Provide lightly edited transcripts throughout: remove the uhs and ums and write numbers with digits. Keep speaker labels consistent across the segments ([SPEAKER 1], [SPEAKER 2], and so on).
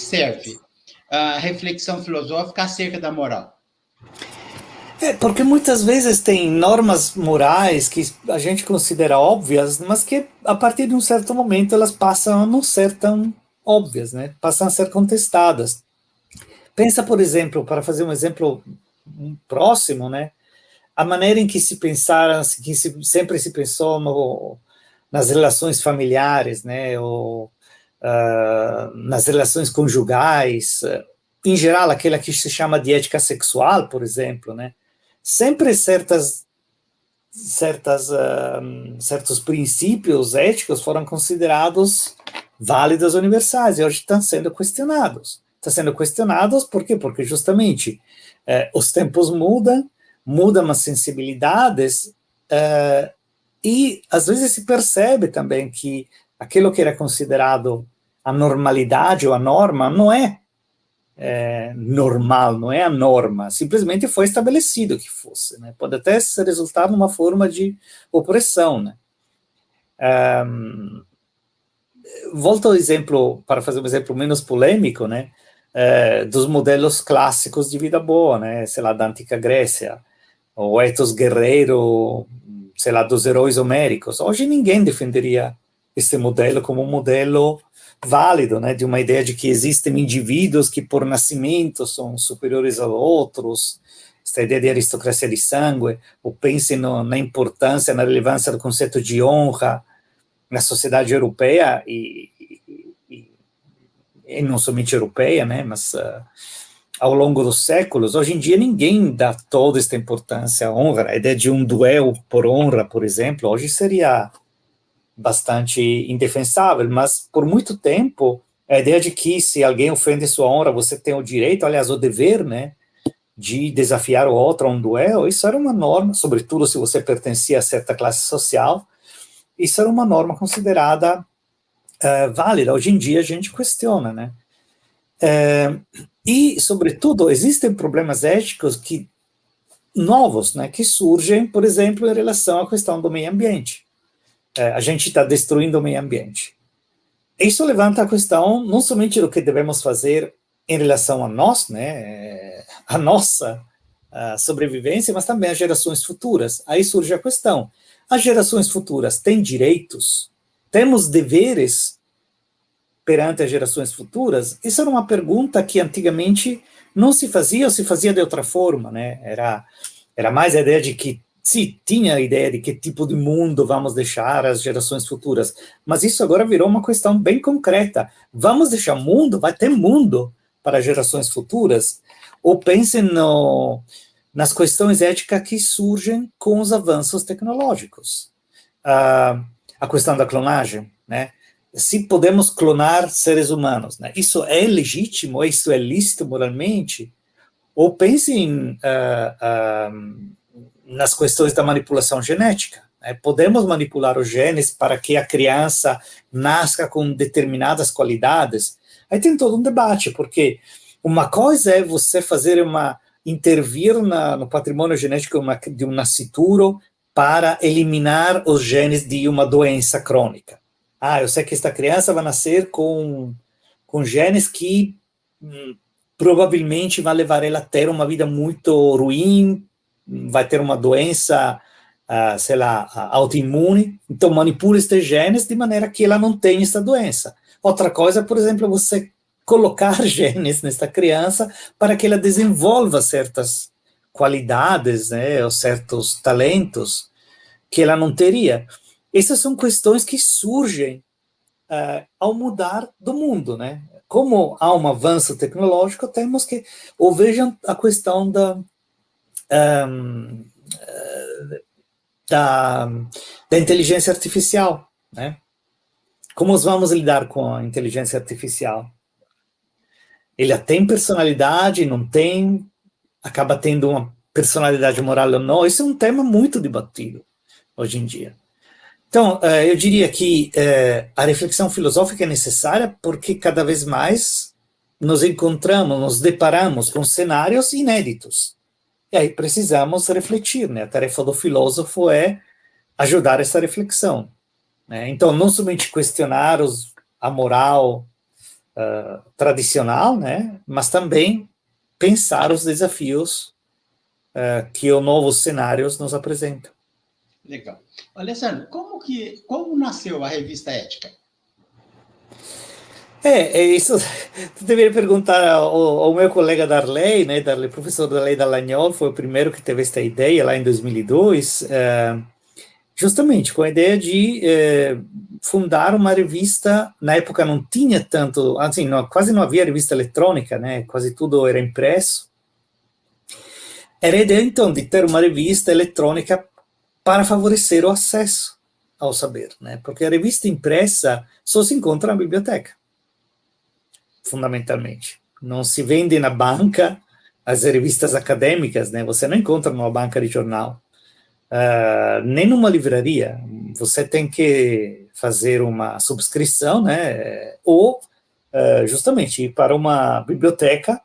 [SPEAKER 1] serve a reflexão filosófica acerca da moral?
[SPEAKER 2] Porque muitas vezes tem normas morais que a gente considera óbvias, mas que a partir de um certo momento elas passam a não ser tão óbvias, né? Passam a ser contestadas. Pensa, por exemplo, para fazer um exemplo próximo, né? A maneira em que se pensaram, sempre se pensou nas relações familiares, né? Ou nas relações conjugais, em geral, aquela que se chama de ética sexual, por exemplo, né? Sempre certos princípios éticos foram considerados válidos universais e hoje estão sendo questionados. Estão sendo questionados por quê? Porque justamente os tempos mudam as sensibilidades e às vezes se percebe também que aquilo que era considerado a normalidade ou a norma não é normal, não é a norma, simplesmente foi estabelecido que fosse, né? Pode até resultar numa forma de opressão, né? Volto ao exemplo, para fazer um exemplo menos polêmico, né? Dos modelos clássicos de vida boa, né? Sei lá, da antiga Grécia, o ethos guerreiro, sei lá, dos heróis homéricos. Hoje ninguém defenderia esse modelo como um modelo válido, né, de uma ideia de que existem indivíduos que por nascimento são superiores a outros, essa ideia de aristocracia de sangue, ou pensem na importância, na relevância do conceito de honra na sociedade europeia, e não somente europeia, né, mas ao longo dos séculos. Hoje em dia ninguém dá toda esta importância à honra, a ideia de um duelo por honra, por exemplo, hoje seria bastante indefensável, mas por muito tempo a ideia de que se alguém ofende sua honra, você tem o direito, aliás, o dever, né, de desafiar o outro a um duelo, isso era uma norma, sobretudo se você pertencia a certa classe social, isso era uma norma considerada válida. Hoje em dia a gente questiona, né? E, sobretudo, existem problemas éticos novos, né, que surgem, por exemplo, em relação à questão do meio ambiente. A gente está destruindo o meio ambiente. Isso levanta a questão não somente do que devemos fazer em relação a nós, né, a nossa sobrevivência, mas também as gerações futuras. Aí surge a questão: as gerações futuras têm direitos? Temos deveres perante as gerações futuras? Isso era uma pergunta que antigamente não se fazia, ou se fazia de outra forma, né? Era mais a ideia de que sim, tinha a ideia de que tipo de mundo vamos deixar às gerações futuras, mas isso agora virou uma questão bem concreta. Vamos deixar mundo? Vai ter mundo para as gerações futuras? Ou pensem nas questões éticas que surgem com os avanços tecnológicos. A questão da clonagem, né? Se podemos clonar seres humanos, né? Isso é legítimo? Isso é lícito moralmente? Ou pensem nas questões da manipulação genética. Né? Podemos manipular os genes para que a criança nasça com determinadas qualidades. Aí tem todo um debate, porque uma coisa é você intervir no patrimônio genético de um nascituro para eliminar os genes de uma doença crônica. Eu sei que esta criança vai nascer com genes que provavelmente vai levar ela a ter uma vida muito ruim, vai ter uma doença, sei lá, autoimune, então manipula estes genes de maneira que ela não tenha essa doença. Outra coisa, por exemplo, é você colocar genes nesta criança para que ela desenvolva certas qualidades, né, ou certos talentos que ela não teria. Essas são questões que surgem ao mudar do mundo, né? Como há um avanço tecnológico, temos que, ou vejam a questão da inteligência artificial, né? Como vamos lidar com a inteligência artificial? Ela tem personalidade, não tem, acaba tendo uma personalidade moral ou não? Isso é um tema muito debatido hoje em dia. Então, eu diria que a reflexão filosófica é necessária porque cada vez mais nos deparamos com cenários inéditos. E aí precisamos refletir, né? A tarefa do filósofo é ajudar essa reflexão, né? Então, não somente questionar a moral tradicional, né? Mas também pensar os desafios que os novos cenários nos apresentam.
[SPEAKER 1] Legal. Alessandro, como nasceu a revista Ética?
[SPEAKER 2] Isso, tu deveria perguntar ao meu colega Darley, né, Darley, professor Darley Dallagnol, foi o primeiro que teve esta ideia lá em 2002, justamente com a ideia de fundar uma revista. Na época não tinha tanto, assim, não, quase não havia revista eletrônica, né, quase tudo era impresso. Era a ideia, então, de ter uma revista eletrônica para favorecer o acesso ao saber, né, porque a revista impressa só se encontra na biblioteca, fundamentalmente. Não se vende na banca as revistas acadêmicas, né, você não encontra numa banca de jornal. Nem numa livraria, você tem que fazer uma subscrição, né, ou justamente ir para uma biblioteca,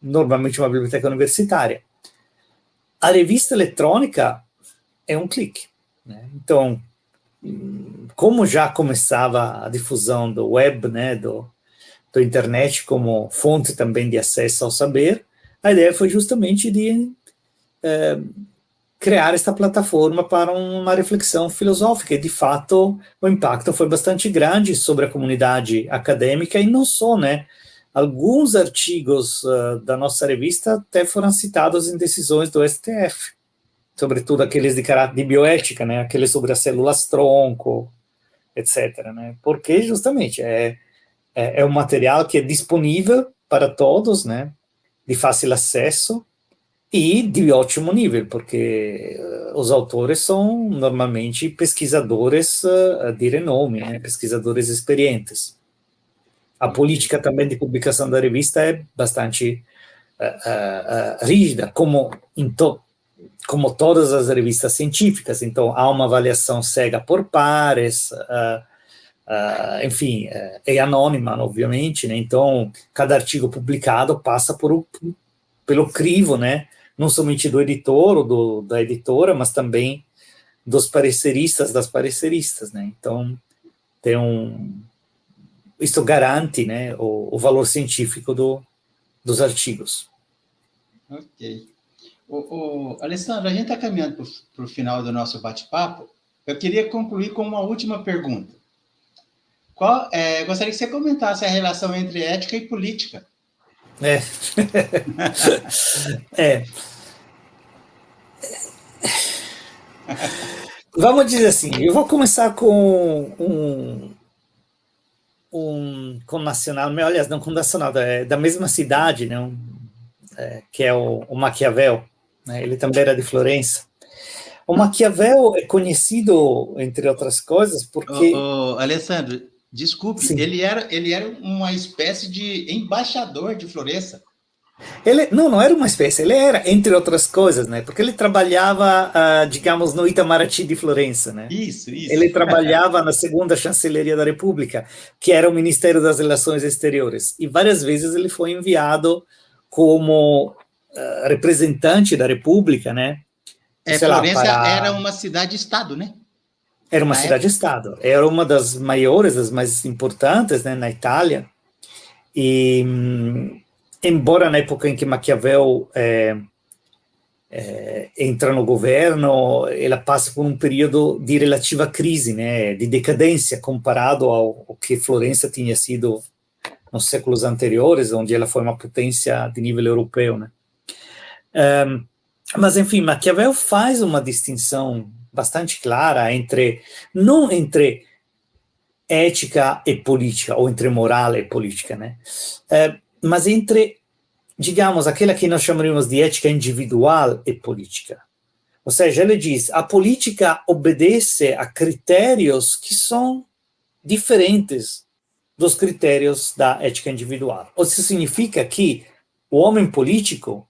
[SPEAKER 2] normalmente uma biblioteca universitária. A revista eletrônica é um clique, né? Então, como já começava a difusão do web, né, do internet como fonte também de acesso ao saber, a ideia foi justamente de criar esta plataforma para uma reflexão filosófica, e de fato o impacto foi bastante grande sobre a comunidade acadêmica, e não só, né, alguns artigos da nossa revista até foram citados em decisões do STF, sobretudo aqueles de caráter de bioética, né, aqueles sobre as células-tronco, etc., né, porque justamente é um material que é disponível para todos, né, de fácil acesso, e de ótimo nível, porque os autores são normalmente pesquisadores de renome, né, pesquisadores experientes. A política também de publicação da revista é bastante rígida, como todas as revistas científicas. Então, há uma avaliação cega por pares, enfim, é anônima, obviamente, né? Então, cada artigo publicado passa pelo crivo, né, não somente do editor ou da editora, mas também dos pareceristas, das pareceristas, né? Então, isso garante, né, o valor científico dos artigos.
[SPEAKER 1] Ok. Alessandro, a gente está caminhando para o final do nosso bate-papo. Eu queria concluir com uma última pergunta. Gostaria que você comentasse a relação entre ética e política.
[SPEAKER 2] Vamos dizer assim, eu vou começar com com nacional, aliás, não com nacional, da mesma cidade, né, que é o Maquiavel, né, ele também era de Florença. O Maquiavel é conhecido, entre outras coisas, porque...
[SPEAKER 1] Alessandro, desculpe, ele era uma espécie de embaixador de Florença.
[SPEAKER 2] Ele não era uma espécie, ele era, entre outras coisas, né? Porque ele trabalhava, digamos, no Itamaraty de Florença, né?
[SPEAKER 1] Isso.
[SPEAKER 2] Ele trabalhava na segunda chancelaria da República, que era o Ministério das Relações Exteriores, e várias vezes ele foi enviado como representante da República, né?
[SPEAKER 1] Florença era uma cidade-estado, né?
[SPEAKER 2] Era uma cidade-estado, era uma das maiores, das mais importantes, né, na Itália, e... embora na época em que Maquiavel entra no governo, ela passa por um período de relativa crise, né, de decadência, comparado ao que Florença tinha sido nos séculos anteriores, onde ela foi uma potência de nível europeu, né. Mas, enfim, Maquiavel faz uma distinção bastante clara não entre ética e política, ou entre moral e política, né, mas entre, digamos, aquela que nós chamaríamos de ética individual e política. Ou seja, ele diz, a política obedece a critérios que são diferentes dos critérios da ética individual. Isso significa que o homem político,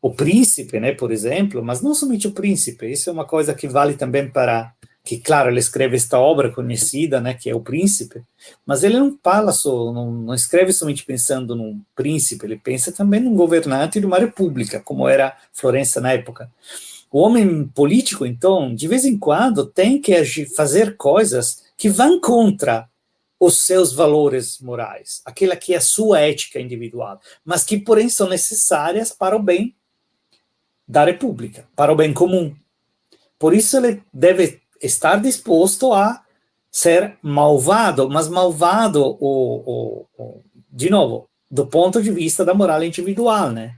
[SPEAKER 2] o príncipe, né, por exemplo, mas não somente o príncipe, isso é uma coisa que vale também para... que, claro, ele escreve esta obra conhecida, né, que é O Príncipe, mas ele não fala não escreve somente pensando num príncipe, ele pensa também num governante de uma república, como era Florença na época. O homem político, então, de vez em quando, tem que fazer coisas que vão contra os seus valores morais, aquela que é a sua ética individual, mas que, porém, são necessárias para o bem da República, para o bem comum. Por isso ele deve estar disposto a ser malvado, mas malvado, de novo, do ponto de vista da moral individual, né?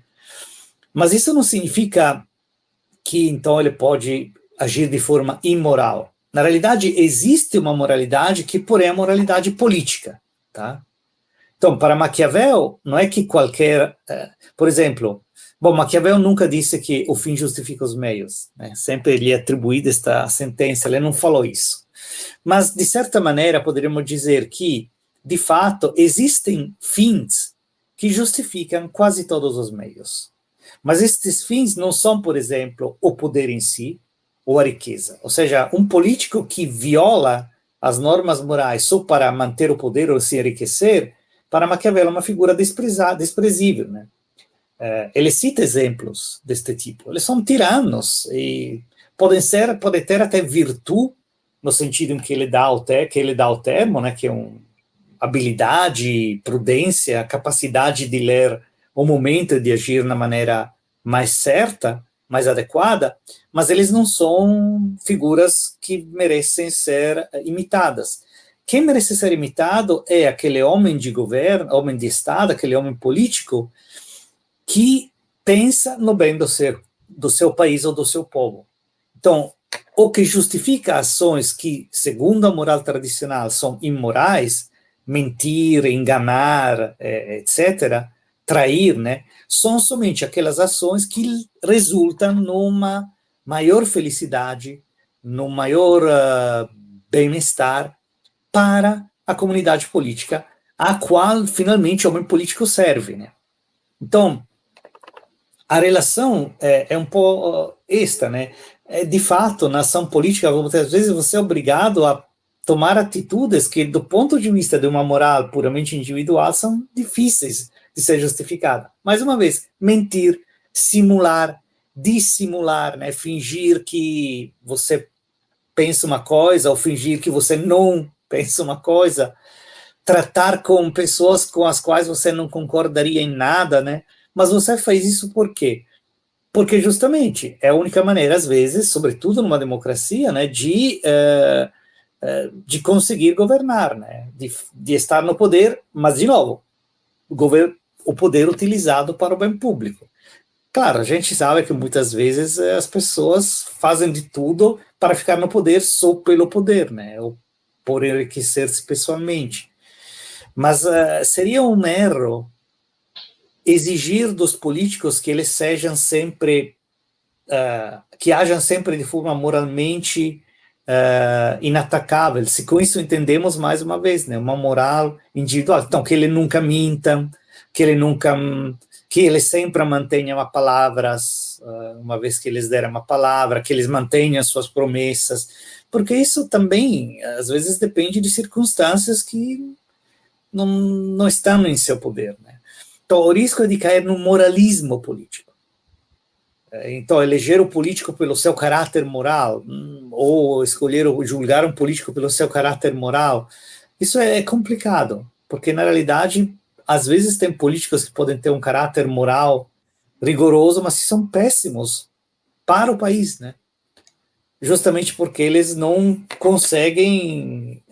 [SPEAKER 2] Mas isso não significa que, então, ele pode agir de forma imoral. Na realidade, existe uma moralidade que, porém, é a moralidade política, tá? Então, para Maquiavel, não é que qualquer... por exemplo, Maquiavel nunca disse que o fim justifica os meios, né? Sempre lhe é atribuída esta sentença, ele não falou isso. Mas, de certa maneira, poderíamos dizer que, de fato, existem fins que justificam quase todos os meios. Mas estes fins não são, por exemplo, o poder em si, ou a riqueza. Ou seja, um político que viola as normas morais só para manter o poder ou se enriquecer, para Maquiavel é uma figura desprezível, né? Ele cita exemplos deste tipo. Eles são tiranos e podem ter até virtude, no sentido em que ele dá ao termo, né, que é habilidade, prudência, capacidade de ler o momento de agir na maneira mais certa, mais adequada, mas eles não são figuras que merecem ser imitadas. Quem merece ser imitado é aquele homem de governo, homem de Estado, aquele homem político que pensa no bem do seu país ou do seu povo. Então, o que justifica ações que, segundo a moral tradicional, são imorais, mentir, enganar, etc., trair, né, são somente aquelas ações que resultam numa maior felicidade, num maior bem-estar para a comunidade política, a qual, finalmente, o homem político serve, né. Então, a relação é um pouco esta, né? De fato, na ação política, muitas vezes você é obrigado a tomar atitudes que, do ponto de vista de uma moral puramente individual, são difíceis de ser justificadas. Mais uma vez, mentir, simular, dissimular, né? Fingir que você pensa uma coisa ou fingir que você não pensa uma coisa, tratar com pessoas com as quais você não concordaria em nada, né? Mas você faz isso por quê? Porque justamente é a única maneira, às vezes, sobretudo numa democracia, né, de conseguir governar, né, de estar no poder, mas, de novo, o poder utilizado para o bem público. Claro, a gente sabe que muitas vezes as pessoas fazem de tudo para ficar no poder só pelo poder, né, ou por enriquecer-se pessoalmente. Mas seria um erro exigir dos políticos que eles sejam sempre, que hajam sempre de forma moralmente inatacável. Se com isso entendemos, mais uma vez, né, uma moral individual. Então, que eles nunca mintam, que eles sempre mantenham as palavras, uma vez que eles deram uma palavra, que eles mantenham suas promessas, porque isso também, às vezes, depende de circunstâncias que não estão em seu poder, né. Então, o risco é de cair no moralismo político. Então, eleger o político pelo seu caráter moral, ou escolher ou julgar um político pelo seu caráter moral, isso é complicado, porque, na realidade, às vezes tem políticos que podem ter um caráter moral rigoroso, mas que são péssimos para o país, né? Justamente porque eles não conseguem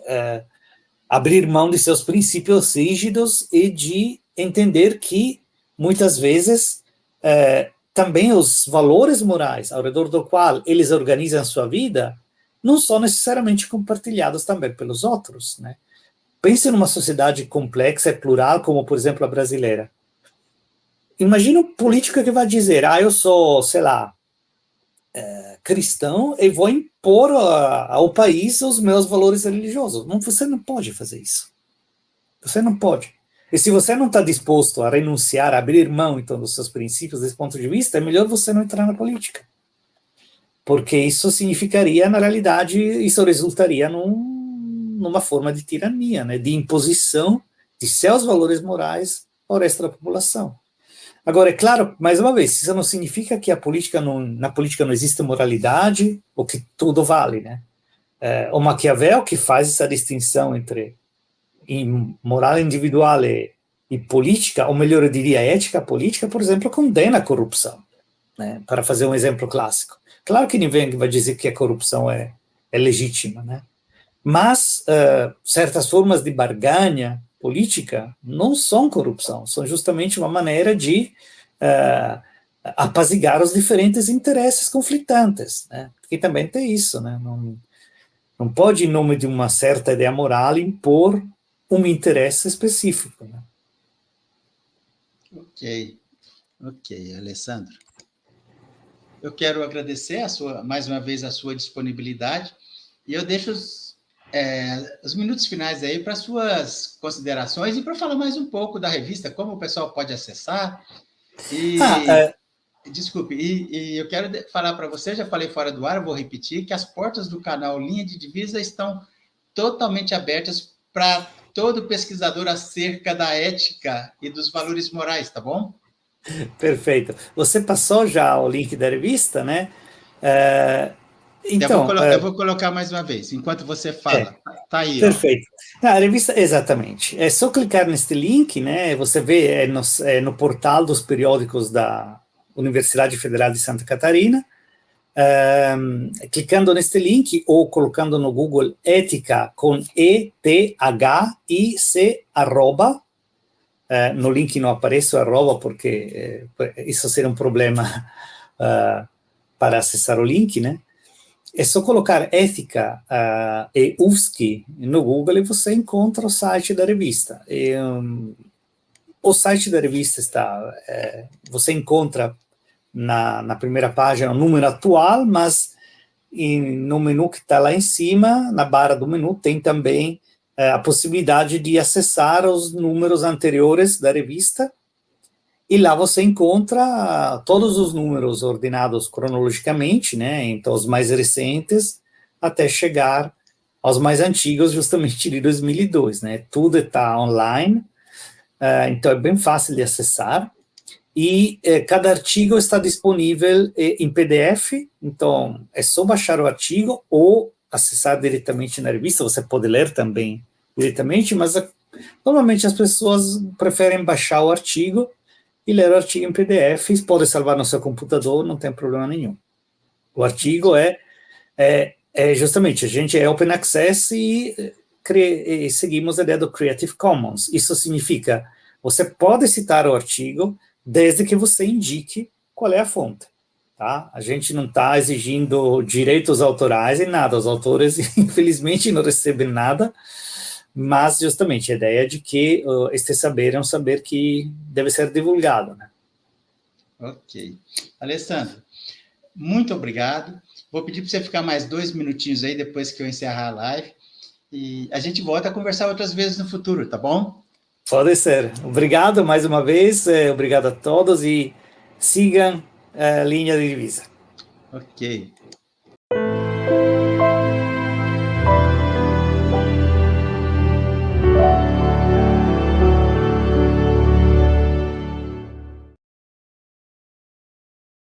[SPEAKER 2] abrir mão de seus princípios rígidos e de entender que, muitas vezes, também os valores morais ao redor do qual eles organizam a sua vida não são necessariamente compartilhados também pelos outros, né? Pense numa sociedade complexa e plural, como, por exemplo, a brasileira. Imagina um político que vai dizer, eu sou, sei lá, cristão e vou impor ao país os meus valores religiosos. Não, você não pode fazer isso. Você não pode. E se você não está disposto a renunciar, a abrir mão, então, dos seus princípios desse ponto de vista, é melhor você não entrar na política. Porque isso significaria, na realidade, isso resultaria numa forma de tirania, né, de imposição de seus valores morais ao resto da população. Agora, é claro, mais uma vez, isso não significa que na política não existe moralidade ou que tudo vale, né? O Maquiavel que faz essa distinção entre em moral individual e política, ou melhor, eu diria ética política, por exemplo, condena a corrupção, né? Para fazer um exemplo clássico. Claro que ninguém vai dizer que a corrupção é legítima, né? Mas certas formas de barganha política não são corrupção, são justamente uma maneira de apaziguar os diferentes interesses conflitantes, né? Porque também tem isso, né? Não pode, em nome de uma certa ideia moral, impor um interesse específico, né?
[SPEAKER 1] Ok, Alessandro. Eu quero agradecer mais uma vez a sua disponibilidade e eu deixo os minutos finais aí para suas considerações e para falar mais um pouco da revista, como o pessoal pode acessar. Desculpe, e eu quero falar para você, já falei fora do ar, eu vou repetir, que as portas do canal Linha de Divisa estão totalmente abertas para todo pesquisador acerca da ética e dos valores morais, tá bom?
[SPEAKER 2] Perfeito. Você passou já o link da revista, né? Então,
[SPEAKER 1] eu vou colocar mais uma vez, enquanto você fala. Tá aí,
[SPEAKER 2] perfeito. A revista, exatamente. É só clicar neste link, né? Você vê no portal dos periódicos da Universidade Federal de Santa Catarina. Clicando neste link ou colocando no Google ética com ETHIC arroba. No link não aparece o arroba porque isso seria um problema para acessar o link, né? É só colocar ética e UFSC no Google e você encontra o site da revista. O site da revista está, você encontra na primeira página o número atual, mas no menu que está lá em cima, na barra do menu, tem também a possibilidade de acessar os números anteriores da revista, e lá você encontra todos os números ordenados cronologicamente, né, então os mais recentes, até chegar aos mais antigos, justamente de 2002, né, tudo está online, então é bem fácil de acessar, e cada artigo está disponível em PDF, então é só baixar o artigo ou acessar diretamente na revista, você pode ler também diretamente, mas normalmente as pessoas preferem baixar o artigo e ler o artigo em PDF, pode salvar no seu computador, não tem problema nenhum. O artigo justamente, a gente é open access e seguimos a ideia do Creative Commons. Isso significa, você pode citar o artigo, desde que você indique qual é a fonte, tá? A gente não está exigindo direitos autorais em nada, os autores, infelizmente, não recebem nada, mas, justamente, a ideia de que este saber é um saber que deve ser divulgado, né?
[SPEAKER 1] Ok. Alessandro, muito obrigado. Vou pedir para você ficar mais 2 minutinhos aí, depois que eu encerrar a live, e a gente volta a conversar outras vezes no futuro, tá bom?
[SPEAKER 2] Pode ser. Obrigado mais uma vez, obrigado a todos e sigam a linha de divisa.
[SPEAKER 1] Ok.